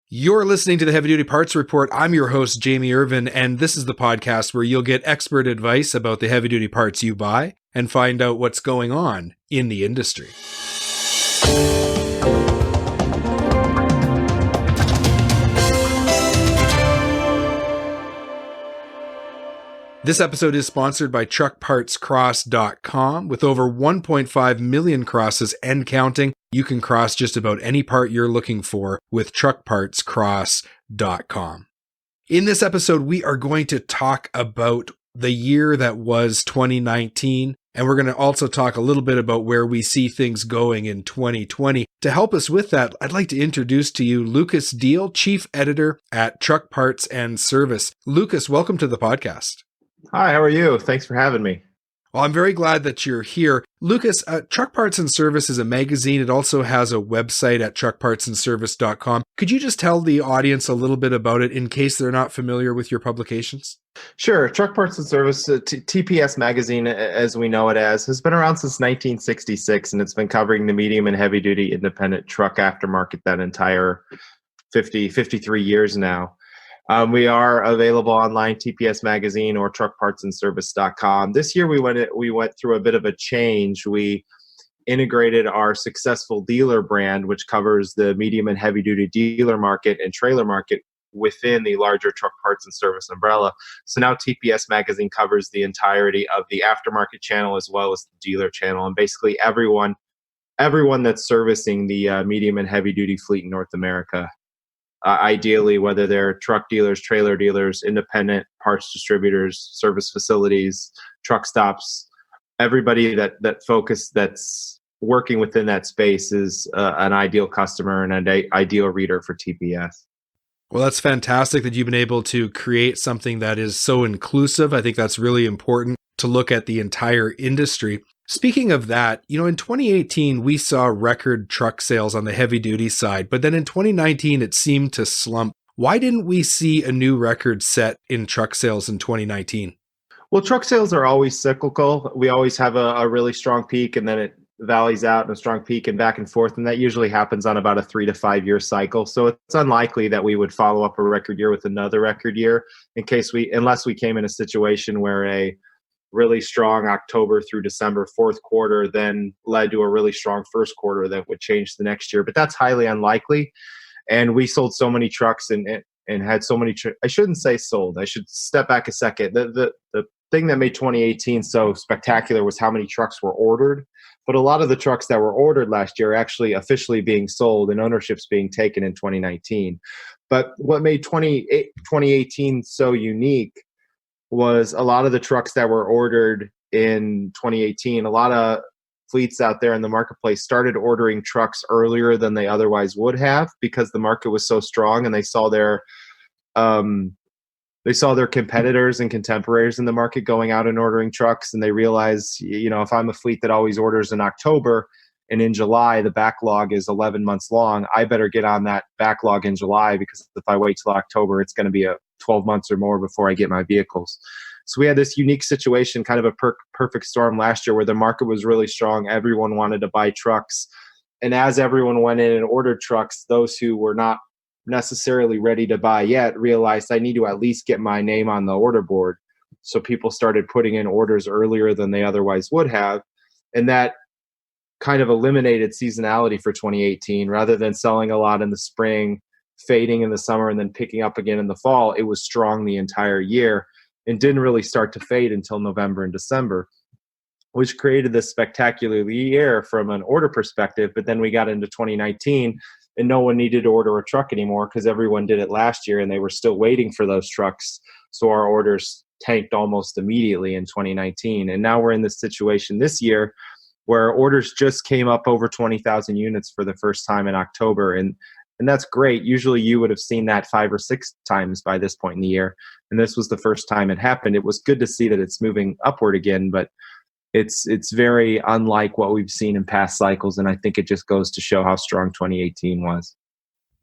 You're listening to the Heavy Duty Parts Report. I'm your host, Jamie Irvin, and this is the podcast where you'll get expert advice about the heavy duty parts you buy and find out what's going on in the industry. This episode is sponsored by TruckPartsCross.com. With over 1.5 million crosses and counting, you can cross just about any part you're looking for with TruckPartsCross.com. In this episode, we are going to talk about the year that was 2019, and we're going to also talk a little bit about where we see things going in 2020. To help us with that, I'd like to introduce to you Lucas Deal, Chief Editor at Truck Parts and Service. Lucas, welcome to the podcast. Hi, how are you? Thanks for having me. Well, I'm very glad that you're here. Lucas, Truck Parts and Service is a magazine. It also has a website at truckpartsandservice.com. Could you just tell the audience a little bit about it in case they're not familiar with your publications? Sure. Truck Parts and Service, TPS magazine, as we know it as, has been around since 1966, and it's been covering the medium and heavy-duty independent truck aftermarket that entire 53 years now. We are available online, TPS Magazine or truckpartsandservice.com. This year we went through a bit of a change. We integrated our successful dealer brand, which covers the medium and heavy duty dealer market and trailer market within the larger Truck Parts and Service umbrella. So now TPS Magazine covers the entirety of the aftermarket channel as well as the dealer channel, and basically everyone that's servicing the medium and heavy duty fleet in North America. Ideally, whether they're truck dealers, trailer dealers, independent parts distributors, service facilities, truck stops, everybody that's working within that space is an ideal customer and an ideal reader for TPS. Well, that's fantastic that you've been able to create something that is so inclusive. I think that's really important to look at the entire industry. Speaking of that, in 2018, we saw record truck sales on the heavy duty side, but then in 2019, it seemed to slump. Why didn't we see a new record set in truck sales in 2019? Well, truck sales are always cyclical. We always have a really strong peak and then it valleys out in a strong peak and back and forth. And that usually happens on about a 3 to 5 year cycle. So it's unlikely that we would follow up a record year with another record year unless we came in a situation where a really strong October through December fourth quarter then led to a really strong first quarter that would change the next year. But that's highly unlikely. And we sold so many trucks and had so many I shouldn't say sold. I should step back a second. The thing that made 2018 so spectacular was how many trucks were ordered. But a lot of the trucks that were ordered last year are actually officially being sold and ownerships being taken in 2019. But what made 2018 so unique was a lot of the trucks that were ordered in 2018. A lot of fleets out there in the marketplace started ordering trucks earlier than they otherwise would have because the market was so strong, and they saw their competitors and contemporaries in the market going out and ordering trucks, and they realized, if I'm a fleet that always orders in October and in July the backlog is 11 months long, I better get on that backlog in July, because if I wait till October, it's going to be a 12 months or more before I get my vehicles. So we had this unique situation, kind of a perfect storm last year, where the market was really strong. Everyone wanted to buy trucks. And as everyone went in and ordered trucks, those who were not necessarily ready to buy yet realized, I need to at least get my name on the order board. So people started putting in orders earlier than they otherwise would have. And that kind of eliminated seasonality for 2018. Rather than selling a lot in the spring, fading in the summer, and then picking up again in the fall, it was strong the entire year and didn't really start to fade until November and December, which created this spectacular year from an order perspective. But then we got into 2019 and no one needed to order a truck anymore because everyone did it last year and they were still waiting for those trucks. So our orders tanked almost immediately in 2019. And now we're in this situation this year where orders just came up over 20,000 units for the first time in October. And that's great. Usually you would have seen that 5 or 6 times by this point in the year. And this was the first time it happened. It was good to see that it's moving upward again, but it's very unlike what we've seen in past cycles. And I think it just goes to show how strong 2018 was.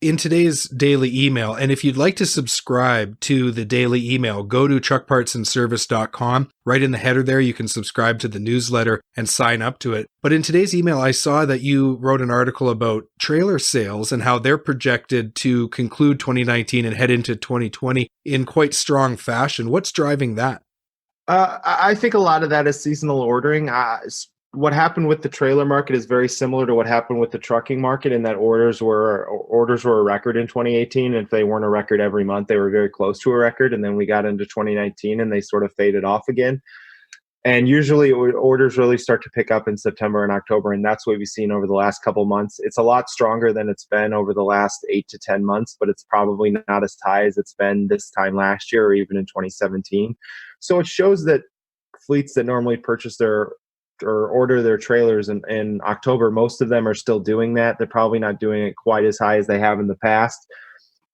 in today's daily email, and if you'd like to subscribe to the daily email, go to truckpartsandservice.com. Right in the header there, you can subscribe to the newsletter and sign up to it. But in today's email, I saw that you wrote an article about trailer sales and how they're projected to conclude 2019 and head into 2020 in quite strong fashion. What's driving that? I think a lot of that is seasonal ordering. What happened with the trailer market is very similar to what happened with the trucking market, in that orders were a record in 2018. And if they weren't a record every month, they were very close to a record. And then we got into 2019 and they sort of faded off again. And usually orders really start to pick up in September and October. And that's what we've seen over the last couple months. It's a lot stronger than it's been over the last 8 to 10 months, but it's probably not as high as it's been this time last year or even in 2017. So it shows that fleets that normally purchase or order their trailers in October, most of them are still doing that. They're probably not doing it quite as high as they have in the past,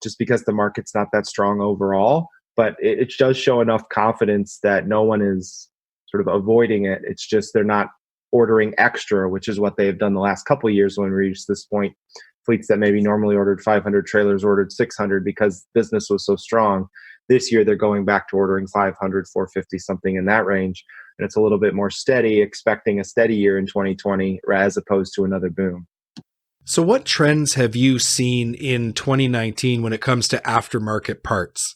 just because the market's not that strong overall. But it does show enough confidence that no one is sort of avoiding it. It's just they're not ordering extra, which is what they have done the last couple of years when we reached this point. Fleets that maybe normally ordered 500 trailers ordered 600 because business was so strong. This year, they're going back to ordering 500, 450, something in that range. And it's a little bit more steady, expecting a steady year in 2020 as opposed to another boom. So what trends have you seen in 2019 when it comes to aftermarket parts?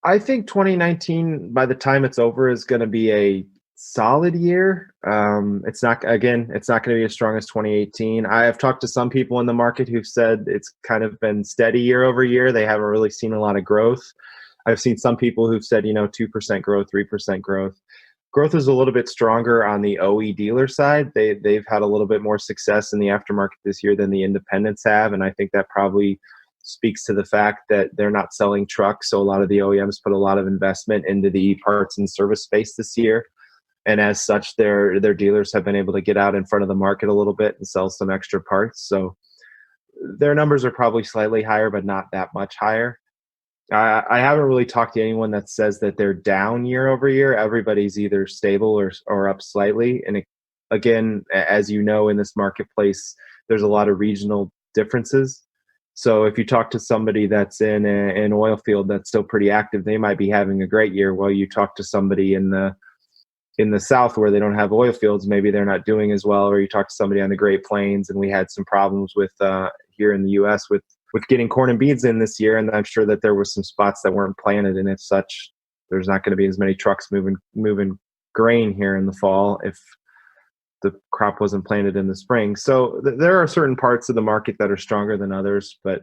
I think 2019, by the time it's over, is going to be a solid year. It's not going to be as strong as 2018. I have talked to some people in the market who've said it's kind of been steady year over year. They haven't really seen a lot of growth. I've seen some people who've said, 2% growth, 3% growth. Growth is a little bit stronger on the OE dealer side. They've had a little bit more success in the aftermarket this year than the independents have. And I think that probably speaks to the fact that they're not selling trucks. So a lot of the OEMs put a lot of investment into the parts and service space this year. And as such, their dealers have been able to get out in front of the market a little bit and sell some extra parts. So their numbers are probably slightly higher, but not that much higher. I haven't really talked to anyone that says that they're down year over year. Everybody's either stable or up slightly. And again, as you know, in this marketplace, there's a lot of regional differences. So if you talk to somebody that's in an oil field that's still pretty active, they might be having a great year. While you talk to somebody in the South where they don't have oil fields, maybe they're not doing as well. Or you talk to somebody on the Great Plains, and we had some problems with here in the U.S. with getting corn and beans in this year, and I'm sure that there were some spots that weren't planted, and as such, there's not going to be as many trucks moving grain here in the fall if the crop wasn't planted in the spring. So there are certain parts of the market that are stronger than others, but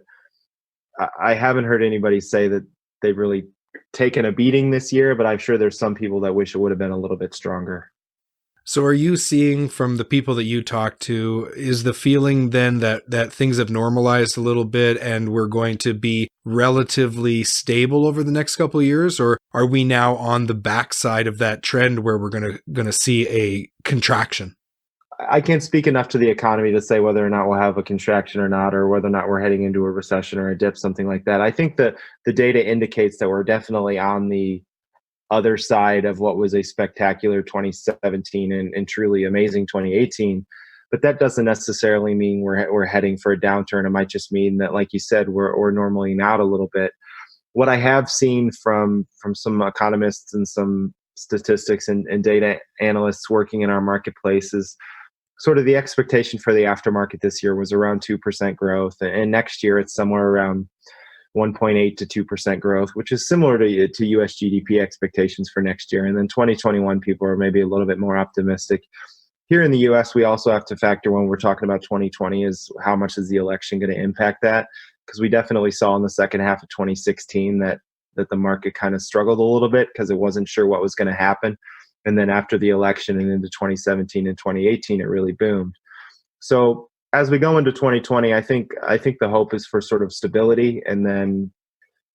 I haven't heard anybody say that they've really taken a beating this year, but I'm sure there's some people that wish it would have been a little bit stronger. So are you seeing from the people that you talk to, is the feeling then that things have normalized a little bit and we're going to be relatively stable over the next couple of years? Or are we now on the backside of that trend where we're going to see a contraction? I can't speak enough to the economy to say whether or not we'll have a contraction or not, or whether or not we're heading into a recession or a dip, something like that. I think that the data indicates that we're definitely on the other side of what was a spectacular 2017 and truly amazing 2018. But that doesn't necessarily mean we're heading for a downturn. It might just mean that, like you said, we're normaling out a little bit. What I have seen from some economists and some statistics and data analysts working in our marketplace is sort of the expectation for the aftermarket this year was around 2% growth. And next year it's somewhere around 1.8 to 2% growth, which is similar to US GDP expectations for next year. And then 2021, people are maybe a little bit more optimistic. Here in the US, we also have to factor when we're talking about 2020 is how much is the election going to impact that? Because we definitely saw in the second half of 2016 that the market kind of struggled a little bit because it wasn't sure what was going to happen. And then after the election and into 2017 and 2018, it really boomed. So as we go into 2020, I think the hope is for sort of stability, and then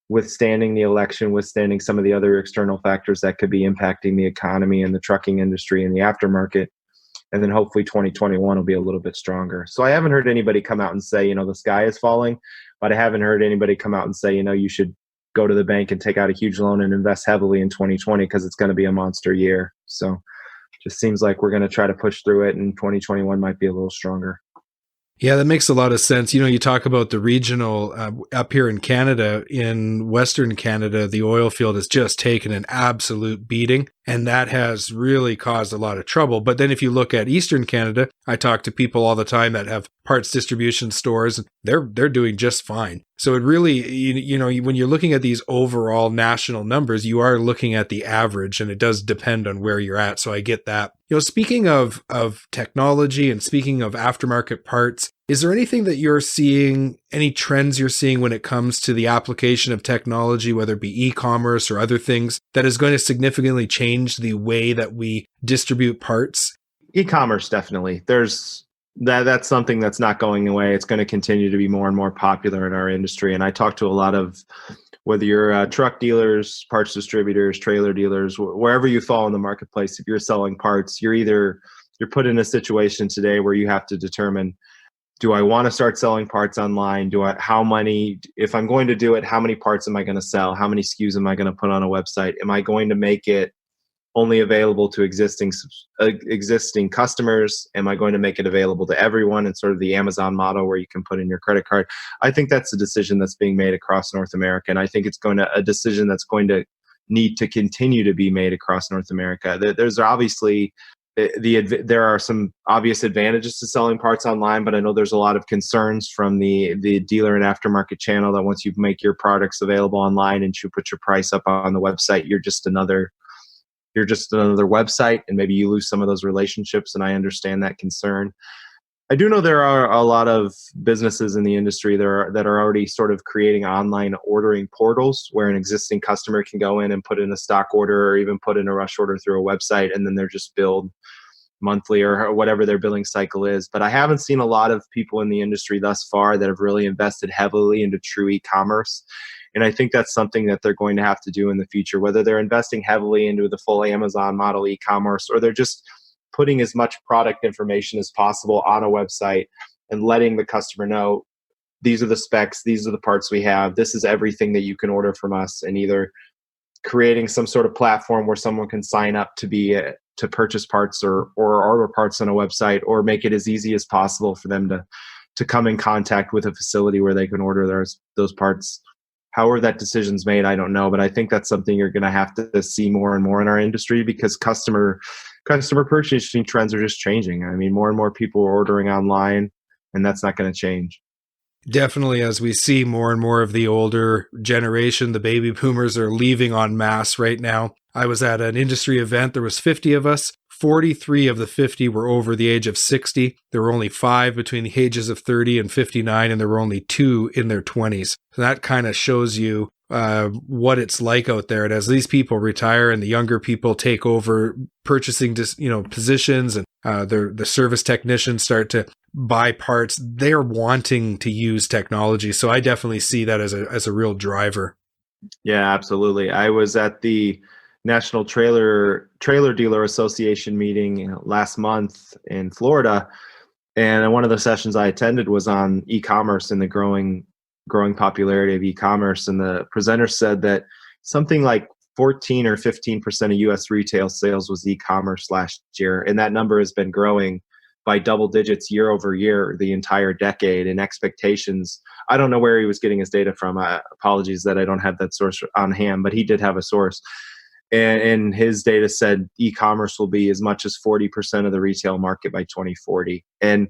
withstanding the election, withstanding some of the other external factors that could be impacting the economy and the trucking industry and the aftermarket. And then hopefully 2021 will be a little bit stronger. So I haven't heard anybody come out and say, the sky is falling, but I haven't heard anybody come out and say, you should go to the bank and take out a huge loan and invest heavily in 2020 because it's going to be a monster year. So it just seems like we're going to try to push through it, and 2021 might be a little stronger. Yeah, that makes a lot of sense. You talk about the regional up here in Canada, in Western Canada, the oil field has just taken an absolute beating, and that has really caused a lot of trouble. But then if you look at Eastern Canada, I talk to people all the time that have parts distribution stores, and they're doing just fine. So it really, when you're looking at these overall national numbers, you are looking at the average, and it does depend on where you're at. So I get that. Speaking of technology and speaking of aftermarket parts, is there anything that you're seeing, any trends you're seeing when it comes to the application of technology, whether it be e-commerce or other things, that is going to significantly change the way that we distribute parts? E-commerce, definitely. That's something that's not going away. It's going to continue to be more and more popular in our industry. And I talk to a lot of, whether you're truck dealers, parts distributors, trailer dealers, wherever you fall in the marketplace, if you're selling parts, you're put in a situation today where you have to determine, do I want to start selling parts online? If I'm going to do it, how many parts am I going to sell? How many SKUs am I going to put on a website? Am I going to make it only available to existing customers? Am I going to make it available to everyone in sort of the Amazon model where you can put in your credit card? I think that's a decision that's being made across North America, and I think it's a decision that's going to need to continue to be made across North America. There's obviously there are some obvious advantages to selling parts online, but I know there's a lot of concerns from the dealer and aftermarket channel that once you make your products available online and you put your price up on the website, you're just another website, and maybe you lose some of those relationships. And I understand that concern. I do know there are a lot of businesses in the industry that are already sort of creating online ordering portals where an existing customer can go in and put in a stock order or even put in a rush order through a website, and then they're just billed monthly or whatever their billing cycle is. But I haven't seen a lot of people in the industry thus far that have really invested heavily into true e-commerce. And I think that's something that they're going to have to do in the future, whether they're investing heavily into the full Amazon model e-commerce, or they're just putting as much product information as possible on a website and letting the customer know, these are the specs, these are the parts we have, this is everything that you can order from us, and either creating some sort of platform where someone can sign up to purchase parts or order parts on a website, or make it as easy as possible for them to come in contact with a facility where they can order those parts. However that decision's made, I don't know, but I think that's something you're going to have to see more and more in our industry, because customer purchasing trends are just changing. I mean, more and more people are ordering online, and that's not going to change. Definitely, as we see more and more of the older generation, the baby boomers are leaving en masse right now. I was at an industry event. There was 50 of us. 43 of the 50 were over the age of 60. There were only 5 between the ages of 30 and 59, and there were only 2 in their 20s. So that kind of shows you what it's like out there. And as these people retire and the younger people take over purchasing positions, and the service technicians start to buy parts, they're wanting to use technology. So I definitely see that as a real driver. Yeah, absolutely. I was at the National Trailer Dealer Association meeting last month in Florida, and one of the sessions I attended was on e-commerce and the growing popularity of e-commerce. And the presenter said that something like 14 or 15% of U.S. retail sales was e-commerce last year, and that number has been growing by double digits year over year the entire decade. And expectations, I don't know where he was getting his data from. Apologies that I don't have that source on hand, but he did have a source. And his data said e-commerce will be as much as 40% of the retail market by 2040. And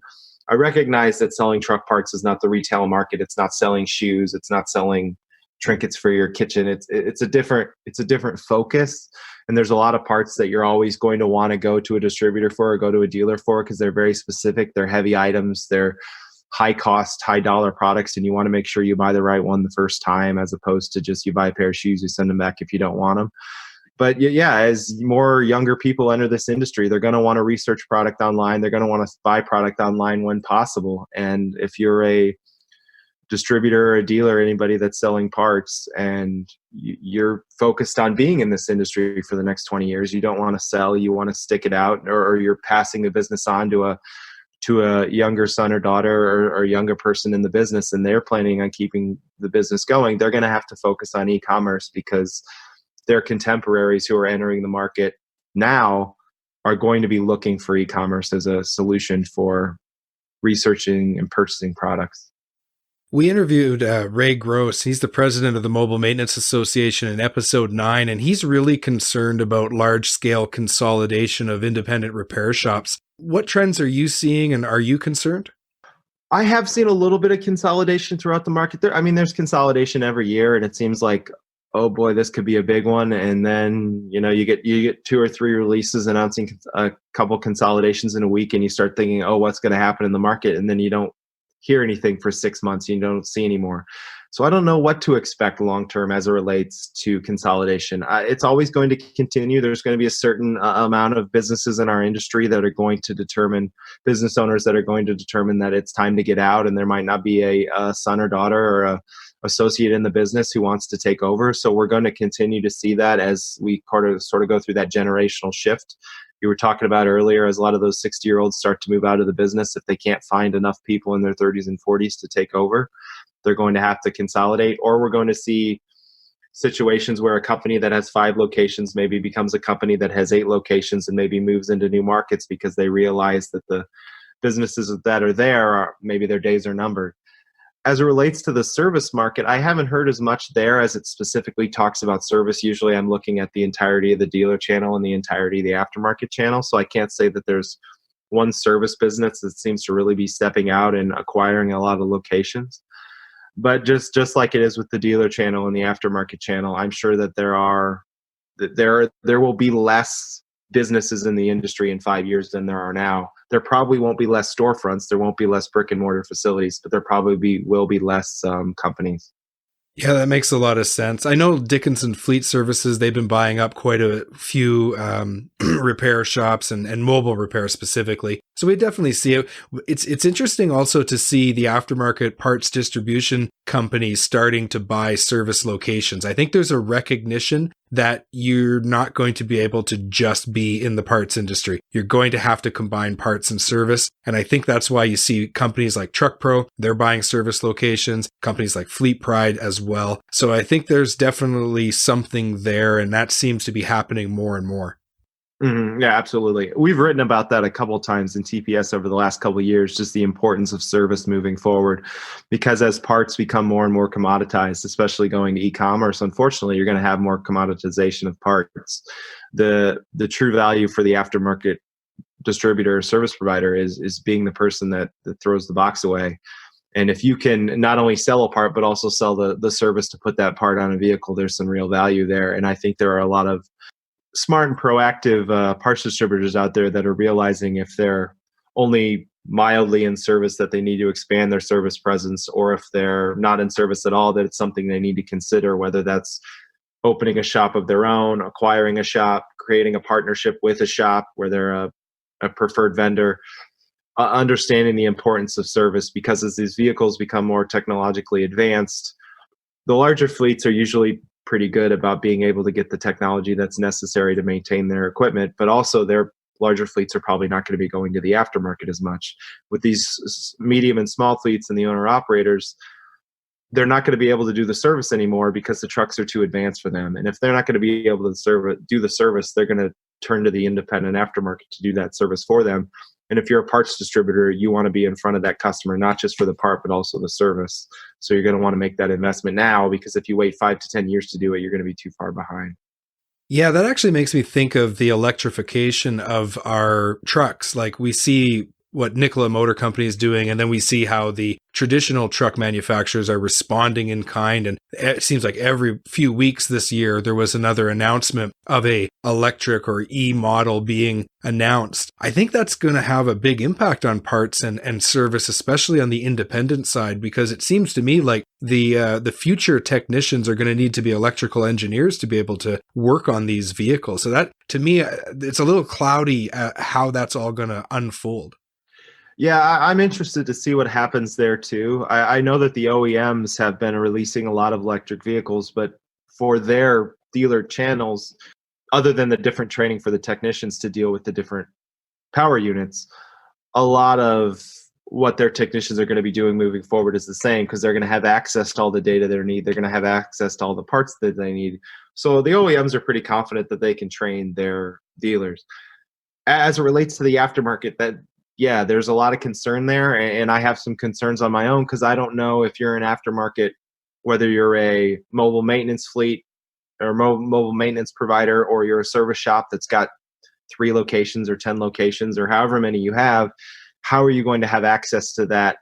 I recognize that selling truck parts is not the retail market. It's not selling shoes. It's not selling trinkets for your kitchen. It's a different focus. And there's a lot of parts that you're always going to want to go to a distributor for or go to a dealer for, because they're very specific. They're heavy items. They're high cost, high dollar products, and you want to make sure you buy the right one the first time, as opposed to just you buy a pair of shoes, you send them back if you don't want them. But yeah, as more younger people enter this industry, they're going to want to research product online. They're going to want to buy product online when possible. And if you're a distributor or a dealer, anybody that's selling parts, and you're focused on being in this industry for the next 20 years, you don't want to sell, you want to stick it out, or you're passing the business on to a younger son or daughter or younger person in the business, and they're planning on keeping the business going, they're going to have to focus on e-commerce, because their contemporaries who are entering the market now are going to be looking for e-commerce as a solution for researching and purchasing products. We interviewed Ray Gross. He's the president of the Mobile Maintenance Association in episode 9, and he's really concerned about large-scale consolidation of independent repair shops. What trends are you seeing, and are you concerned? I have seen a little bit of consolidation throughout the market. There's consolidation every year, and it seems like, oh boy, this could be a big one. And then you get 2 or 3 releases announcing a couple consolidations in a week, and you start thinking, oh, what's going to happen in the market? And then you don't hear anything for 6 months. You don't see anymore. So I don't know what to expect long term as it relates to consolidation. It's always going to continue. There's going to be a certain amount of businesses in our industry that are going to determine, business owners that are going to determine that it's time to get out, and there might not be a son or daughter or a associate in the business who wants to take over. So we're going to continue to see that as we sort of go through that generational shift you were talking about earlier, as a lot of those 60-year-olds start to move out of the business. If they can't find enough people in their 30s and 40s to take over, they're going to have to consolidate. Or we're going to see situations where a company that has 5 locations maybe becomes a company that has 8 locations and maybe moves into new markets because they realize that the businesses that are there, maybe their days are numbered. As it relates to the service market, I haven't heard as much there as it specifically talks about service. Usually I'm looking at the entirety of the dealer channel and the entirety of the aftermarket channel. So I can't say that there's one service business that seems to really be stepping out and acquiring a lot of locations. But just like it is with the dealer channel and the aftermarket channel, I'm sure that there will be less businesses in the industry in 5 years than there are now. There probably won't be less storefronts. There won't be less brick and mortar facilities, but there probably will be less companies. Yeah, that makes a lot of sense. I know Dickinson Fleet Services, they've been buying up quite a few repair shops and mobile repair specifically. So we definitely see it. It's interesting also to see the aftermarket parts distribution companies starting to buy service locations. I think there's a recognition that you're not going to be able to just be in the parts industry. You're going to have to combine parts and service. And I think that's why you see companies like Truck Pro, they're buying service locations, companies like Fleet Pride as well. So I think there's definitely something there, and that seems to be happening more and more. Mm-hmm. Yeah, absolutely. We've written about that a couple of times in TPS over the last couple of years, just the importance of service moving forward. Because as parts become more and more commoditized, especially going to e-commerce, unfortunately, you're going to have more commoditization of parts. The true value for the aftermarket distributor or service provider is being the person that throws the box away. And if you can not only sell a part, but also sell the service to put that part on a vehicle, there's some real value there. And I think there are a lot of smart and proactive parts distributors out there that are realizing if they're only mildly in service that they need to expand their service presence, or if they're not in service at all, that it's something they need to consider, whether that's opening a shop of their own, acquiring a shop, creating a partnership with a shop where they're a preferred vendor, understanding the importance of service. Because as these vehicles become more technologically advanced, the larger fleets are usually pretty good about being able to get the technology that's necessary to maintain their equipment, but also their larger fleets are probably not going to be going to the aftermarket as much. With these medium and small fleets and the owner operators, they're not going to be able to do the service anymore because the trucks are too advanced for them. And if they're not going to be able to do the service, they're going to turn to the independent aftermarket to do that service for them. And if you're a parts distributor, you want to be in front of that customer, not just for the part, but also the service. So you're going to want to make that investment now, because if you wait 5 to 10 years to do it, you're going to be too far behind. Yeah, that actually makes me think of the electrification of our trucks. Like we see what Nikola Motor Company is doing, and then we see how the traditional truck manufacturers are responding in kind. And it seems like every few weeks this year, there was another announcement of a electric or E model being announced. I think that's going to have a big impact on parts and service, especially on the independent side, because it seems to me like the future technicians are going to need to be electrical engineers to be able to work on these vehicles. So that, to me, it's a little cloudy how that's all going to unfold. Yeah, I'm interested to see what happens there too. I know that the OEMs have been releasing a lot of electric vehicles, but for their dealer channels, other than the different training for the technicians to deal with the different power units, a lot of what their technicians are going to be doing moving forward is the same, because they're going to have access to all the data they need. They're going to have access to all the parts that they need. So the OEMs are pretty confident that they can train their dealers. As it relates to the aftermarket, that yeah, there's a lot of concern there. And I have some concerns on my own because I don't know if you're an aftermarket, whether you're a mobile maintenance fleet or mobile maintenance provider, or you're a service shop that's got 3 locations or 10 locations or however many you have, how are you going to have access to that,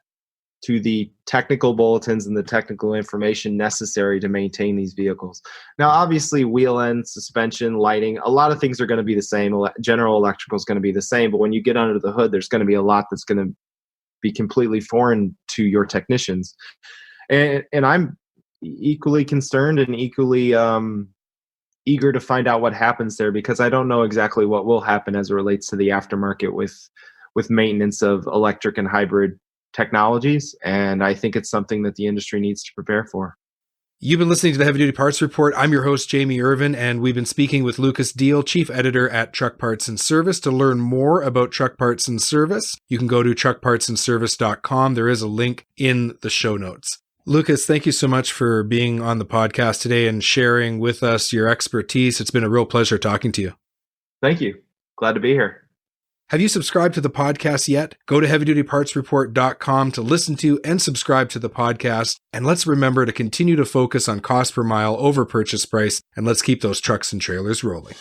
to the technical bulletins and the technical information necessary to maintain these vehicles? Now, obviously, wheel end, suspension, lighting, a lot of things are going to be the same. General electrical is going to be the same, but when you get under the hood, there's going to be a lot that's going to be completely foreign to your technicians. And I'm equally concerned and equally eager to find out what happens there, because I don't know exactly what will happen as it relates to the aftermarket with maintenance of electric and hybrid technologies. And I think it's something that the industry needs to prepare for. You've been listening to the Heavy Duty Parts Report. I'm your host, Jamie Irvin, and we've been speaking with Lucas Deal, Chief Editor at Truck Parts and Service. To learn more about Truck Parts and Service, you can go to truckpartsandservice.com. There is a link in the show notes. Lucas, thank you so much for being on the podcast today and sharing with us your expertise. It's been a real pleasure talking to you. Thank you. Glad to be here. Have you subscribed to the podcast yet? Go to heavydutypartsreport.com to listen to and subscribe to the podcast. And let's remember to continue to focus on cost per mile over purchase price. And let's keep those trucks and trailers rolling.